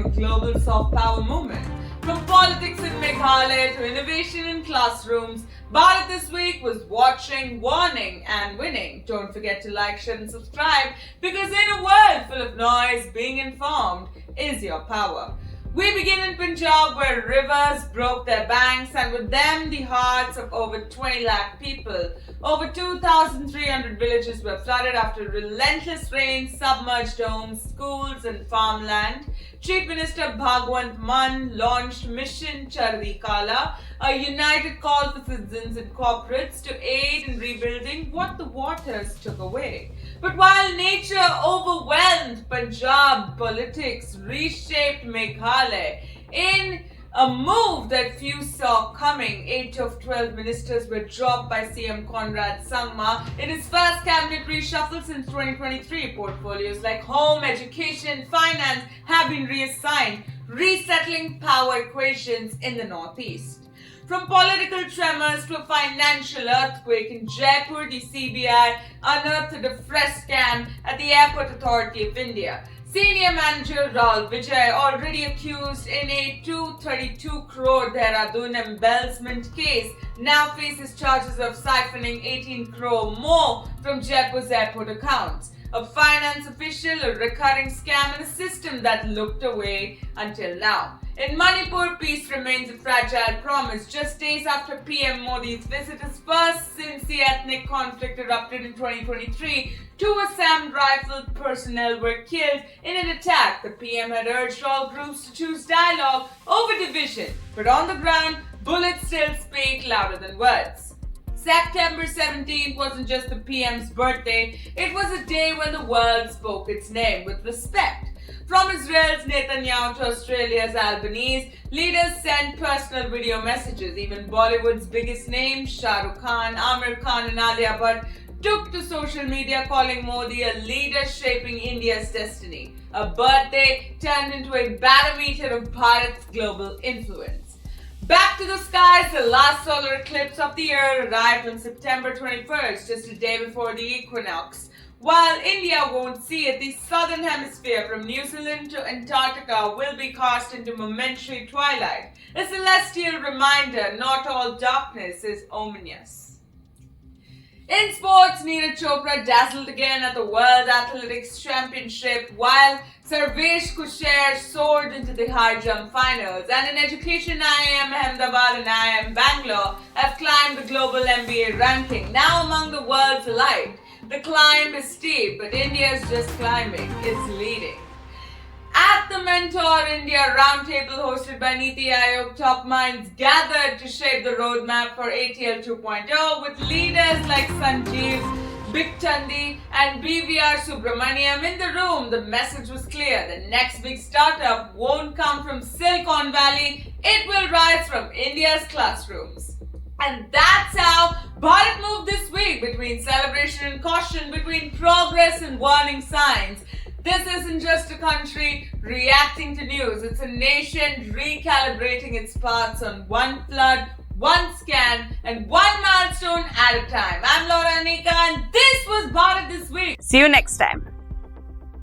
became a global soft power movement. From politics in Meghalaya to innovation in classrooms, Bharat This Week was watching, warning, and winning. Don't forget to like, share, and subscribe because in a world full of noise, being informed is your power. We begin in Punjab, where rivers broke their banks and with them the hearts of over 20 lakh people. Over 2,300 villages were flooded after relentless rain submerged homes, schools, and farmland. Chief Minister Bhagwant Mann launched Mission Chardi Kala, a united call for citizens and corporates to aid in rebuilding what the waters took away. But while nature overwhelmed Punjab, politics reshaped Meghalaya in a move that few saw coming. 8 of 12 ministers were dropped by CM Conrad Sangma in his first cabinet reshuffle since 2023. Portfolios like home, education, finance have been reassigned, resettling power equations in the northeast. From political tremors to a financial earthquake in Jaipur, the CBI unearthed a fresh scam at the Airport Authority of India. Senior manager Rahul Vijay, already accused in a 232 crore Dehradun embezzlement case, now faces charges of siphoning 18 crore more from Jaipur's airport accounts. A finance official, a recurring scam, and a system that looked away until now. In Manipur, peace remains a fragile promise. Just days after PM Modi's visit, his first since the ethnic conflict erupted in 2023, 2 Assam rifle personnel were killed in an attack. The PM had urged all groups to choose dialogue over division, but on the ground, bullets still speak louder than words. September 17th wasn't just the PM's birthday, it was a day when the world spoke its name with respect. From Israel's Netanyahu to Australia's Albanese, leaders sent personal video messages. Even Bollywood's biggest names, Shah Rukh Khan, Aamir Khan and Alia Bhatt, took to social media calling Modi a leader shaping India's destiny. A birthday turned into a barometer of Bharat's global influence. Back to the skies, the last solar eclipse of the year arrived on September 21st, just a day before the equinox. While India won't see it, the southern hemisphere from New Zealand to Antarctica will be cast into momentary twilight. A celestial reminder, not all darkness is ominous. In sports, Neeraj Chopra dazzled again at the World Athletics Championship, while Sarvesh Kusher soared into the high jump finals. And in education, IIM Ahmedabad and IIM Bangalore have climbed the global MBA ranking, now among the world's elite. The climb is steep, but India's just climbing, it's leading. At the Mentor India Roundtable hosted by Niti Aayog, top minds gathered to shape the roadmap for ATL 2.0 with leaders like Sanjeev Bikhchandi and BVR Subramaniam in the room. The message was clear. The next big startup won't come from Silicon Valley, it will rise from India's classrooms. And that's how Bharat moved this week, between celebration and caution, between progress and warning signs. This isn't just a country reacting to news, it's a nation recalibrating its paths on one flood, one scan, and one milestone at a time. I'm Laura Anika, and this was Bharat This Week. See you next time.